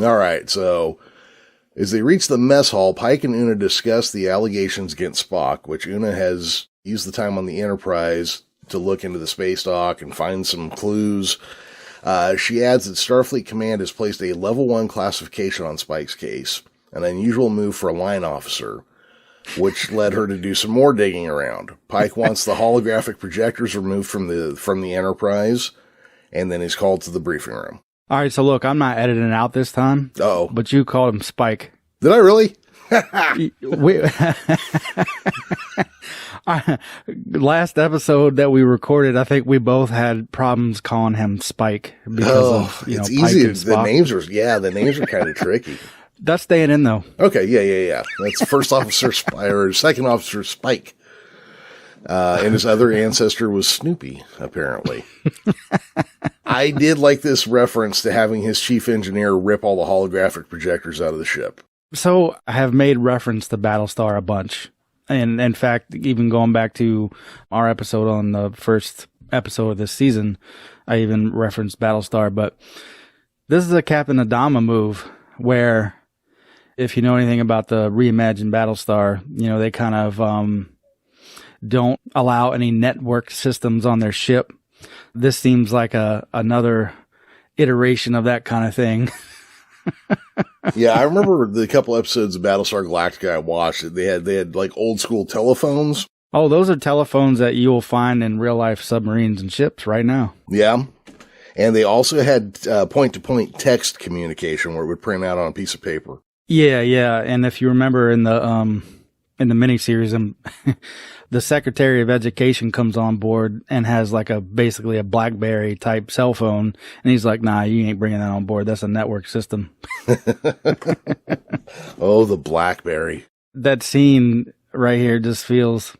All right, so as they reach the mess hall, Pike and Una discuss the allegations against Spock, which Una has used the time on the Enterprise to look into the space dock and find some clues. She adds that Starfleet Command has placed a level 1 classification on Spike's case, an unusual move for a line officer, which led her to do some more digging around. Pike wants the holographic projectors removed from the Enterprise, and then he's called to the briefing room. All right, so look, I'm not editing out this time. Oh, but you called him Spike. Did I really? Last episode that we recorded, I think we both had problems calling him Spike because it's Pike easy. and Spock. The names are kind of tricky. That's staying in though. Okay, yeah. That's First Officer Spike or Second Officer Spike. And his other ancestor was Snoopy, apparently. I did like this reference to having his chief engineer rip all the holographic projectors out of the ship. So I have made reference to Battlestar a bunch. And in fact, even going back to our episode on the first episode of this season, I even referenced Battlestar. But this is a Captain Adama move where, if you know anything about the reimagined Battlestar, they kind of don't allow any network systems on their ship. This seems like another iteration of that kind of thing. Yeah, I remember the couple episodes of Battlestar Galactica I watched. They had like old school telephones. Oh, those are telephones that you will find in real life submarines and ships right now. Yeah. And they also had point to point text communication where it would print out on a piece of paper. Yeah. And if you remember in the miniseries, the Secretary of Education comes on board and has like basically a BlackBerry type cell phone. And he's like, nah, you ain't bringing that on board. That's a network system. Oh, the BlackBerry. That scene right here just feels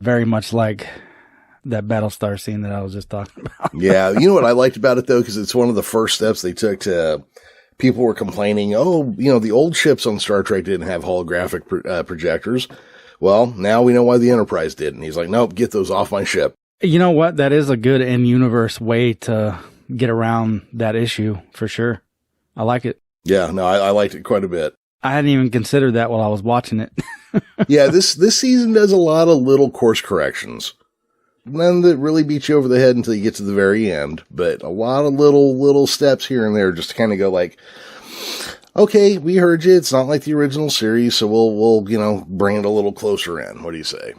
very much like that Battlestar scene that I was just talking about. Yeah. You know what I liked about it though? Cause it's one of the first steps they took to, people were complaining, the old ships on Star Trek didn't have holographic projectors. Well, now we know why the Enterprise did. And he's like, nope, get those off my ship. You know what? That is a good in-universe way to get around that issue, for sure. I like it. Yeah, no, I liked it quite a bit. I hadn't even considered that while I was watching it. Yeah, this season does a lot of little course corrections. None that really beat you over the head until you get to the very end. But a lot of little steps here and there just to kind of go like, okay, we heard you. It's not like the original series, so we'll bring it a little closer in. What do you say?